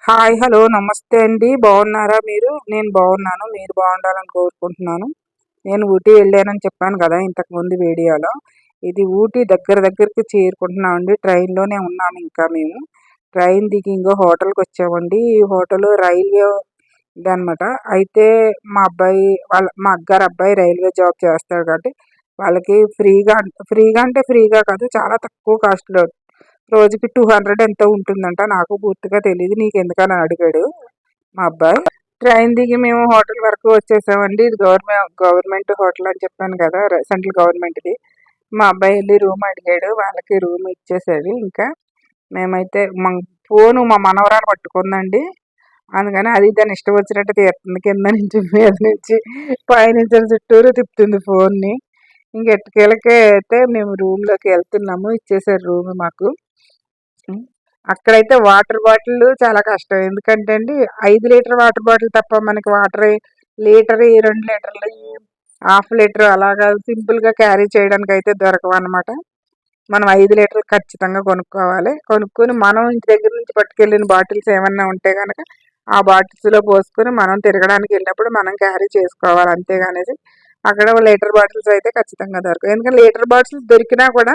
Hi. Hello. నమస్తే అండి. బాగున్నారా మీరు? నేను బాగున్నాను. మీరు బాగుండాలని కోరుకుంటున్నాను. నేను ఊటీ వెళ్ళానని చెప్పాను కదా ఇంతకుముందు వీడియోలో. ఇది ఊటీ దగ్గరికి చేరుకుంటున్నామండి. ట్రైన్‌లోనే ఉన్నాము ఇంకా మేము. ట్రైన్ దిగి ఇంగో హోటల్‌కొచ్చామండి. ఈ హోటలు రైల్వే దనమాట. అయితే మా అగ్గారు అబ్బాయి రైల్వే జాబ్ చేస్తాడు కాబట్టి వాళ్ళకి ఫ్రీగా అంటే ఫ్రీగా కాదు, చాలా తక్కువ కాస్ట్‌లో రోజుకి 200 ఎంతో ఉంటుందంట. నాకు పూర్తిగా తెలీదు. నీకెందుకని అడిగాడు మా అబ్బాయి. ట్రైన్ దిగి మేము హోటల్ వరకు వచ్చేసామండి. ఇది గవర్నమెంట్ హోటల్ అని చెప్పాను కదా! సెంట్రల్ గవర్నమెంట్‌ది. మా అబ్బాయి ఎళ్లి రూమ్ అడిగాడు. వాళ్ళకి రూమ్ ఇచ్చేసాడు. ఇంకా మేమైతే ఫోను మా మనవరాలు పట్టుకుందండి. అందుకని అది దాని ఇష్టం వచ్చినట్టు తీస్తుంది. కింద నుంచి, మీద నుంచి, పైనుంచి చుట్టూరు తిప్పుతుంది ఫోన్ని. ఇంక ఎట్టకేలకే అయితే మేము రూమ్‌లోకి వెళ్తున్నాము. ఇచ్చేసారు రూమ్ మాకు. హ్మ్. అక్కడైతే వాటర్ బాటిల్ చాలా కష్టం. ఎందుకంటే అండి 5 లీటర్ వాటర్ బాటిల్ తప్ప మనకి లీటరు, 2 లీటర్లయి, హాఫ్ లీటర్ అలాగా సింపుల్‌గా క్యారీ చేయడానికైతే దొరకవనమాట. మనం 5 లీటర్లు ఖచ్చితంగా కొనుక్కోవాలి. కొనుక్కొని మనం ఇంటి దగ్గర నుంచి పట్టుకెళ్ళిన బాటిల్స్ ఏమన్నా ఉంటే గనక ఆ బాటిల్స్‌లో పోసుకొని మనం తిరగడానికి వెళ్ళినప్పుడు మనం క్యారీ చేసుకోవాలి. అంతేగానేసి అక్కడ లీటర్ బాటిల్స్ అయితే ఖచ్చితంగా దొరకవు. ఎందుకంటే లీటర్ బాటిల్స్ దొరికినా కూడా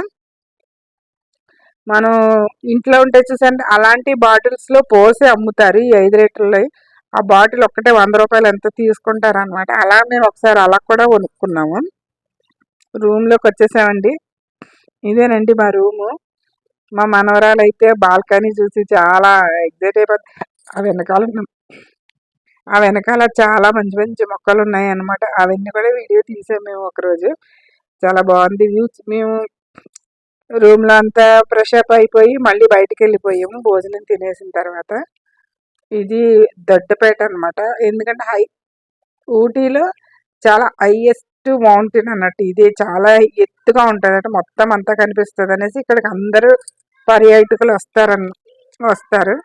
మనం ఇంట్లో ఉంటాయి చూసారండి, అలాంటి బాటిల్స్‌లో పోసి అమ్ముతారు. ఈ 5 లీటర్లయి. ఆ బాటిల్ ఒక్కటే రూ. 100 ఎంతో తీసుకుంటారనమాట. అలా మేము ఒకసారి అలా కూడా కొనుక్కున్నాము. రూమ్‌లోకొచ్చేసామండి. ఇదేనండి మా రూము. మా మనవరాలైతే బాల్కనీ చూసి చాలా ఎక్సైట్ అయిపోద్ది. ఆ వెనకాల ఆ వెనకాల చాలా మంచి మంచి మొక్కలున్నాయన్నమాట. అవన్నీ కూడా వీడియో తీసాం మేము ఒకరోజు. చాలా బాగుంది వ్యూ. మేము రూమ్‌లో అంతా ఫ్రెష్ అప్ అయిపోయి మళ్ళీ బయటికెళ్ళిపోయాము భోజనం తినేసిన తర్వాత. ఇది దొడ్డపేట అనమాట. ఎందుకంటే ఊటీలో చాలా హైయెస్ట్ మౌంటైన్ అన్నట్టు. ఇది చాలా ఎత్తుగా ఉంటదట. మొత్తం అంతా కనిపిస్తదనేసి ఇక్కడికి అందరూ పర్యాటకులు వస్తారు.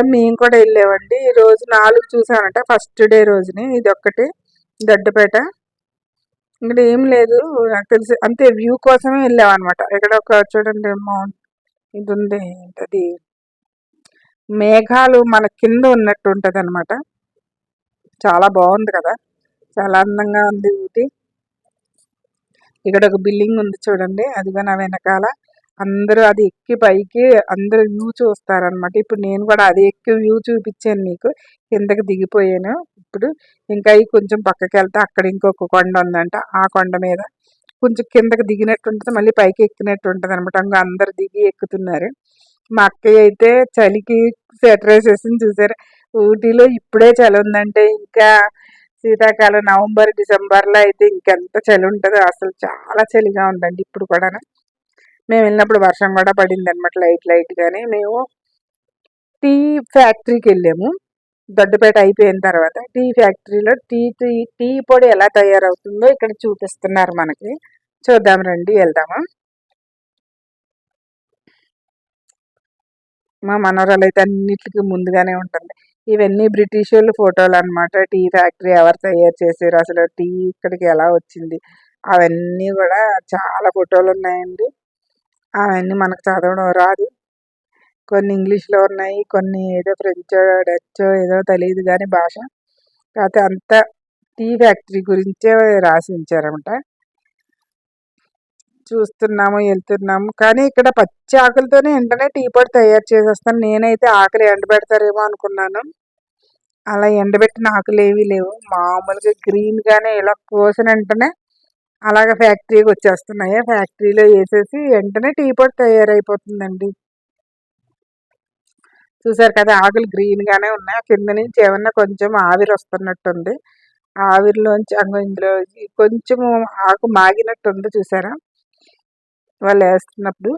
మేము కూడా వెళ్ళామండి. ఈ రోజు 4 చూసామట ఫస్ట్ డే రోజుని. ఇదొక్కటి దొడ్డపేట. ఇక్కడ ఏం లేదు. నాకు తెలిసి అంతే వ్యూ కోసమే వెళ్ళామనమాట. ఇక్కడ ఒక చూడండి ఇది ఉంది. ఏంటది, మేఘాలు మన కింద ఉన్నట్టు ఉంటదనమాట. చాలా బాగుంది కదా! చాలా అందంగా ఉంది ఊటీ. ఇక్కడ ఒక బిల్డింగ్ ఉంది చూడండి. అదిగో నా వెనకాల. అందరూ అది ఎక్కి పైకి అందరూ వ్యూ చూస్తారనమాట. ఇప్పుడు నేను కూడా అది ఎక్కి వ్యూ చూపించాను మీకు. కిందకి దిగిపోయాను ఇప్పుడు. ఇంకా కొంచెం పక్కకి వెళ్తే అక్కడ ఇంకొక కొండ ఉందంట. ఆ కొండ మీద కొంచెం కిందకి దిగినట్టు ఉంటుంది, మళ్ళీ పైకి ఎక్కినట్టు ఉంటుంది అనమాట. ఇంకా అందరు దిగి ఎక్కుతున్నారు. మా అక్కయ్య అయితే చలికి స్వెటర్ వేసేసింది చూసారా. ఊటీలో ఇప్పుడే చలి ఉందంటే ఇంకా శీతాకాలం నవంబర్, డిసెంబర్లో అయితే ఇంకెంత చలి ఉంటుందో. అసలు చాలా చలిగా ఉందండి ఇప్పుడు కూడా. మేము వెళ్ళినప్పుడు వర్షం కూడా పడింది అనమాట, లైట్గానే. మేము టీ ఫ్యాక్టరీకి వెళ్ళాము దొడ్డపేట అయిపోయిన తర్వాత. టీ ఫ్యాక్టరీలో టీ పొడి ఎలా తయారవుతుందో ఇక్కడ చూపిస్తున్నారు మనకి. చూద్దాం రండి, వెళ్దాము. మా మనవరాలు అయితే అన్నిటికీ ముందుగానే ఉంటుంది. ఇవన్నీ బ్రిటిష్ వాళ్ళు ఫోటోలు అనమాట. టీ ఫ్యాక్టరీ ఎవరు తయారు చేశారు, అసలు టీ ఇక్కడికి ఎలా వచ్చింది, అవన్నీ కూడా చాలా ఫోటోలు ఉన్నాయండి. అవన్నీ మనకు చదవడం రాదు. కొన్ని ఇంగ్లీష్లో ఉన్నాయి, కొన్ని ఏదో ఫ్రెంచో డచ్చో ఏదో తెలియదు కానీ భాష. కాకపోతే అంతా టీ ఫ్యాక్టరీ గురించే రాసి ఉంచారన్నమాట. చూస్తున్నాము, వెళ్తున్నాము. కానీ ఇక్కడ పచ్చి ఆకులతోనే వెంటనే టీ పొడి తయారు చేసేస్తాను. నేనైతే ఆకులు ఎండబెడతారేమో అనుకున్నాను. అలా ఎండబెట్టిన ఆకులు ఏవీ లేవు. మామూలుగా గ్రీన్గానే ఇలా కోసిన వెంటనే అలాగ ఫ్యాక్టరీకి వచ్చేస్తున్నాయి. ఫ్యాక్టరీలో వేసేసి వెంటనే టీ పొడి తయారైపోతుందండి. చూసారు కదా, ఆకులు గ్రీన్గానే ఉన్నాయి. కింద నుంచి ఏమన్నా కొంచెం ఆవిరి వస్తున్నట్టుంది. ఆవిరిలోంచి ఇందులో కొంచెము ఆకు మాగినట్టుంది చూసారా వాళ్ళు వేస్తున్నప్పుడు.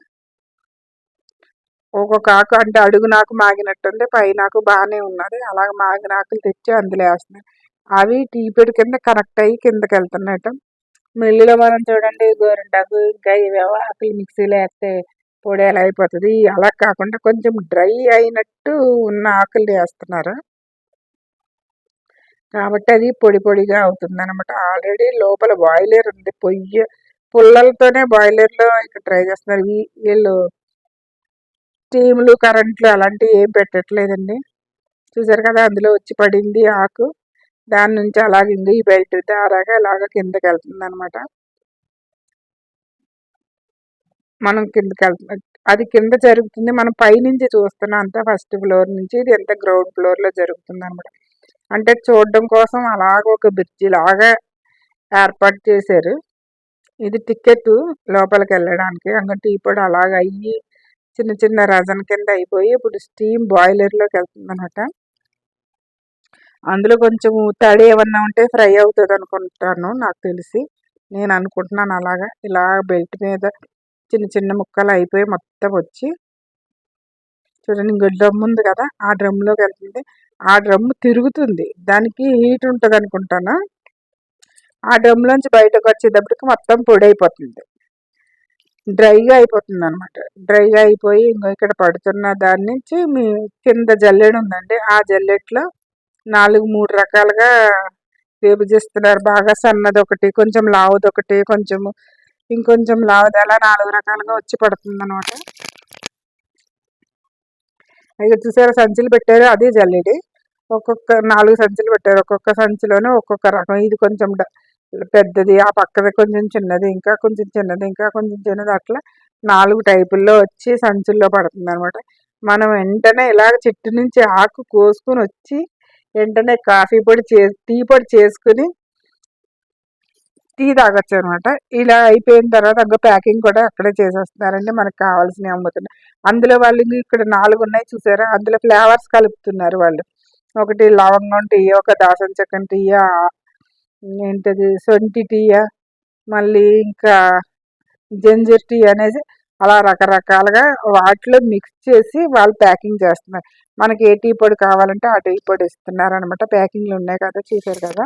ఒక్కొక్క ఆకు అంటే అడుగునాకు మాగినట్టుంది, పైనాకు బాగానే ఉన్నది. అలాగ మాగిన ఆకులు తెచ్చి అందులో వేస్తున్నాయి. అవి టీ పొడి కింద కనెక్ట్ అయ్యి కిందకి వెళ్తున్నట్టు. మిల్లులో మనం చూడండి గోరింటాకు ఇంకా ఇవేవో ఆకులు మిక్సీలో వేస్తే పొడి ఎలా అయిపోతుంది, అలా కాకుండా కొంచెం డ్రై అయినట్టు ఉన్న ఆకులు వేస్తున్నారు కాబట్టి అది పొడి పొడిగా అవుతుంది అనమాట. ఆల్రెడీ లోపల బాయిలర్ ఉంది. పుల్లలతోనే బాయిలర్లో ఇక్కడ ట్రై చేస్తున్నారు. వీళ్ళు స్టీములు, కరెంట్లు అలాంటివి ఏం పెట్టట్లేదండి. చూసారు కదా, అందులో వచ్చి పడింది ఆకు. దాని నుంచి అలాగే ఈ బెల్ట్ దారాగా ఇలాగ కిందకి వెళ్తుంది అనమాట. మనం కిందకి వెళ్తున్నాం, అది కింద జరుగుతుంది. మనం పైనుంచి చూస్తున్నాం అంతా, ఫస్ట్ ఫ్లోర్ నుంచి. ఇది ఎంత గ్రౌండ్ ఫ్లోర్ లో జరుగుతుంది అనమాట. అంటే చూడడం కోసం అలాగ ఒక బ్రిడ్జి లాగా ఏర్పాటు చేశారు. ఇది టికెట్ లోపలికి వెళ్ళడానికి. అందుకంటే ఇప్పుడు అలాగ అయ్యి చిన్న చిన్న రజన్ కింద అయిపోయి ఇప్పుడు స్టీమ్ బాయిలర్ లోకి వెళ్తుంది అనమాట. అందులో కొంచెం తడి ఏమన్నా ఉంటే ఫ్రై అవుతుంది అనుకుంటాను, నాకు తెలిసి. నేను అనుకుంటున్నాను అలాగా. ఇలా బెల్ట్ మీద చిన్న చిన్న ముక్కలు అయిపోయి మొత్తం వచ్చి చూడండి, ఇంకో డ్రమ్ ఉంది కదా, ఆ డ్రమ్లోకి వెళ్తుంది. ఆ డ్రమ్ తిరుగుతుంది, దానికి హీట్ ఉంటుంది అనుకుంటాను. ఆ డ్రమ్లోంచి బయటకు వచ్చేటప్పటికి మొత్తం పొడి అయిపోతుంది, డ్రైగా అయిపోతుంది అనమాట. డ్రైగా అయిపోయి ఇంకో ఇక్కడ పడుతున్న దాని నుంచి మీ కింద జల్లెడ ఉందండి, ఆ జల్లెట్లో 3 రకాలుగా విభజిస్తున్నారు. బాగా సన్నది ఒకటి, కొంచెం లావుది ఒకటి, ఇంకొంచెం లావుది, అలా 4 రకాలుగా వచ్చి పడుతుంది అనమాట. ఇక చూసారా, సంచులు పెట్టారు, అది జల్లెడి. ఒక్కొక్క 4 సంచులు పెట్టారు, ఒక్కొక్క సంచిలోనే ఒక్కొక్క రకం. ఇది కొంచెం పెద్దది, ఆ పక్కది కొంచెం చిన్నది, ఇంకా కొంచెం చిన్నది, ఇంకా కొంచెం చిన్నది, అట్లా 4 టైపుల్లో వచ్చి సంచుల్లో పడుతుంది అనమాట. మనం వెంటనే ఇలాగ చెట్టు నుంచి ఆకు కోసుకుని వచ్చి వెంటనే టీ పొడి చేసుకుని టీ తాగొచ్చు అనమాట. ఇలా అయిపోయిన తర్వాత ఇంకా ప్యాకింగ్ కూడా అక్కడే చేసేస్తున్నారండి, మనకు కావాల్సినవి అమ్ముతున్నారు. అందులో వాళ్ళు ఇక్కడ 4 ఉన్నాయి చూసారా, అందులో ఫ్లేవర్స్ కలుపుతున్నారు వాళ్ళు. ఒకటి లవంగం టీ, ఒక దాసం చెక్కన టీ, ఏంటది సొంటి టీయా, మళ్ళీ ఇంకా జింజర్ టీ అనేది, అలా రకరకాలుగా వాటిలో మిక్స్ చేసి వాళ్ళు ప్యాకింగ్ చేస్తున్నారు. మనకి ఏ టీ పొడి కావాలంటే ఆ టీ పొడి ఇస్తున్నారు అనమాట. ప్యాకింగ్లు ఉన్నాయి కదా, చూసారు కదా.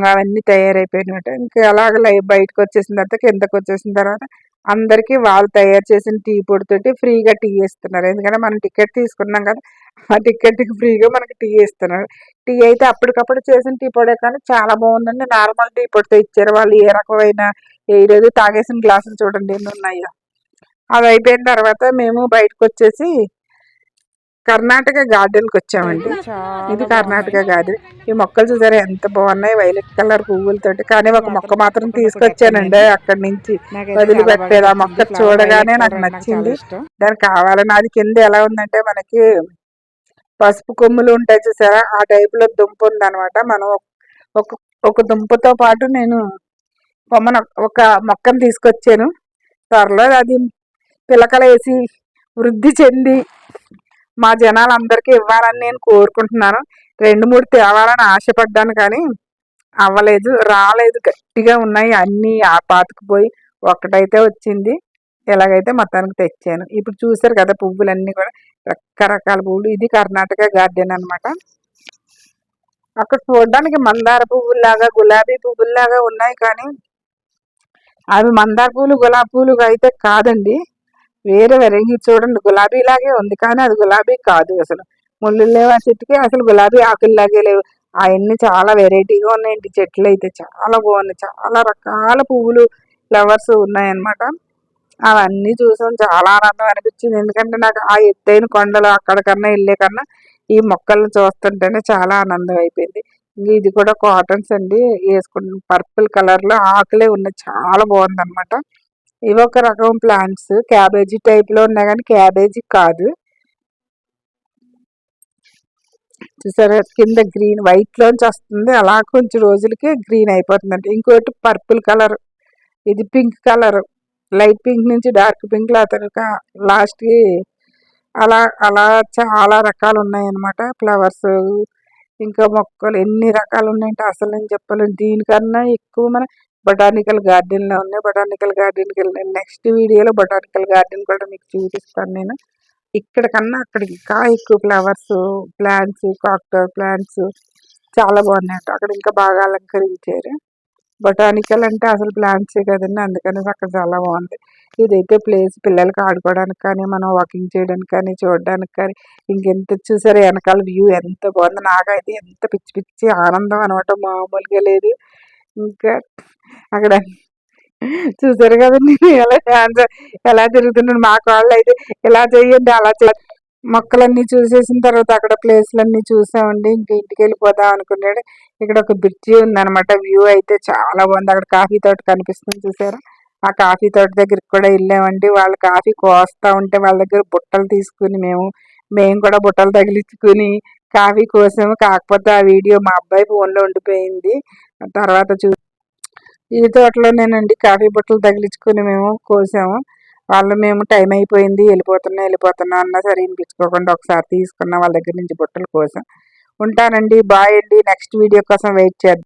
అవన్నీ తయారైపోయినట్టు ఇంకా అలాగ బయటకు వచ్చేసిన తర్వాత, కిందకు వచ్చేసిన తర్వాత అందరికీ వాళ్ళు తయారు చేసిన టీ పొడితోటి ఫ్రీగా టీ ఇస్తున్నారు. ఎందుకంటే మనం టికెట్ తీసుకున్నాం కదా, ఆ టికెట్కి ఫ్రీగా మనకి టీ ఇస్తున్నారు. టీ అయితే అప్పటికప్పుడు చేసిన టీ పొడే, కానీ చాలా బాగుందండి. నార్మల్ టీ పొడితో ఇచ్చారు వాళ్ళు. ఏ రకమైన ఏ రోజు తాగేసిన గ్లాసులు చూడండి ఎన్ని ఉన్నాయో. అది అయిపోయిన తర్వాత మేము బయటకు వచ్చేసి కర్ణాటక గార్డెన్కి వచ్చామండి. ఇది కర్ణాటక గార్డెన్. ఈ మొక్కలు చూసారా ఎంత బాగున్నాయి, వైలెట్ కలర్ పువ్వులతోటి. కానీ ఒక మొక్క మాత్రం తీసుకొచ్చానండి అక్కడి నుంచి, వదిలిపెట్టేది. ఆ మొక్క చూడగానే నాకు నచ్చింది, దానికి కావాలని. అది కింద ఎలా ఉందంటే, మనకి పసుపు కొమ్ములు ఉంటాయి చూసారా, ఆ టైపులో దుంప ఉందనమాట. మనం ఒక ఒక దుంపతో పాటు నేను ఒక మొక్కను తీసుకొచ్చాను. త్వరలో అది పిలకలేసి వృద్ధి చెంది మా జనాలందరికీ ఇవ్వాలని నేను కోరుకుంటున్నాను. 2-3 తేవాలని ఆశపడ్డాను, కానీ అవ్వలేదు, రాలేదు. గట్టిగా ఉన్నాయి అన్నీ, పాతుకుపోయి ఒక్కటైతే వచ్చింది. ఎలాగైతే మొత్తానికి తెచ్చాను. ఇప్పుడు చూసారు కదా, పువ్వులన్నీ కూడా రకరకాల పువ్వులు. ఇది కర్ణాటక గార్డెన్ అనమాట. అక్కడ చూడడానికి మందార పువ్వుల్లాగా, గులాబీ పువ్వుల్లాగా ఉన్నాయి, కానీ అవి మందార పూలు గులాబీ పూలు అయితే కాదండి, వేరే వెరైటీ. చూడండి, గులాబీలాగే ఉంది, కానీ అది గులాబీ కాదు. అసలు ముళ్ళు లేవు ఆ చెట్టుకి, అసలు గులాబీ ఆకుల్లాగే లేవు. అవన్నీ చాలా వెరైటీగా ఉన్నాయండి. చెట్లు అయితే చాలా బాగున్నాయి, చాలా రకాల పువ్వులు, ఫ్లవర్స్ ఉన్నాయన్నమాట. అవన్నీ చూసాం, చాలా ఆనందం అనిపించింది. ఎందుకంటే నాకు ఆ ఎత్తైన కొండలు అక్కడికన్నా వెళ్ళే కన్నా ఈ మొక్కలను చూస్తుంటేనే చాలా ఆనందం అయిపోయింది. ఇది కూడా కాటన్స్ అండి, వేసుకున్న పర్పుల్ కలర్ లో ఆకులే ఉన్నాయి, చాలా బాగుంది అనమాట. ఇవి ఒక రకం ప్లాంట్స్, క్యాబేజీ టైప్ లో ఉన్నాయి, కానీ క్యాబేజీ కాదు. చూసారా, కింద గ్రీన్ వైట్ లోంచి వస్తుంది, అలా కొంచెం రోజులకి గ్రీన్ అయిపోతుందండి. ఇంకోటి పర్పుల్ కలర్, ఇది పింక్ కలర్, లైట్ పింక్ నుంచి డార్క్ పింక్ లాస్ట్ కి అలా అలా చాలా రకాలు ఉన్నాయన్నమాట. ఫ్లవర్స్, ఇంకా మొక్కలు ఎన్ని రకాలు ఉన్నాయంటే అసలు నేను చెప్పలేను. దీనికన్నా ఎక్కువ మన బొటానికల్ గార్డెన్లో ఉన్నాయి. బొటానికల్ గార్డెన్కి వెళ్ళిన నెక్స్ట్ వీడియోలో బొటానికల్ గార్డెన్ కూడా మీకు చూపిస్తాను నేను. ఇక్కడ కన్నా అక్కడ ఇంకా ఎక్కువ ఫ్లవర్స్, ప్లాంట్స్, కాక్టైల్ ప్లాంట్స్ చాలా బాగున్నాయి. అక్కడ ఇంకా బాగా అలంకరించారు. బొటానికల్ అంటే అసలు ప్లాంట్సే కదండి, అందుకని అక్కడ చాలా బాగుంది. ఇదైతే ప్లేస్ పిల్లలకి ఆడుకోవడానికి కానీ, మనం వాకింగ్ చేయడానికి కానీ, చూడడానికి కానీ. ఇంకెంత చూసారు వెనకాల వ్యూ ఎంత బాగుంది. నాకైతే ఎంత పిచ్చి పిచ్చి ఆనందం అనమాట, మామూలుగా లేదు. ఇంకా అక్కడ చూసారు కదండి ఎలా డాన్స్ ఎలా తిరుగుతున్నాడు. మా కాళ్ళు అయితే ఇలా చెయ్యండి అలా చేయండి, మొక్కలన్నీ చూసేసిన తర్వాత అక్కడ ప్లేస్లన్నీ చూసామండి. ఇంక ఇంటికి వెళ్ళిపోదాం అనుకున్నాడు. ఇక్కడ ఒక బ్రిడ్జి ఉందన్నమాట. వ్యూ అయితే చాలా బాగుంది. అక్కడ కాఫీ తోట కనిపిస్తుంది చూసారా. ఆ కాఫీ తోట దగ్గరికి కూడా వెళ్ళామండి. వాళ్ళు కాఫీ కోస్తా ఉంటే వాళ్ళ దగ్గర బుట్టలు తీసుకుని మేము కూడా బుట్టలు తగిలించుకుని కాఫీ కోసాము. కాకపోతే ఆ వీడియో మా అబ్బాయి ఫోన్లో ఉండిపోయింది. తర్వాత ఈ తోటలోనేనండి కాఫీ బుట్టలు తగిలించుకుని మేము కోసాము. మేము టైం అయిపోయింది వెళ్ళిపోతున్నా అన్నా సరే వినిపించుకోకుండా ఒకసారి తీసుకున్న వాళ్ళ దగ్గర నుంచి బుట్టలు కోసం. ఉంటానండి. బాయ్ అండి. నెక్స్ట్ వీడియో కోసం వెయిట్ చేద్దాం.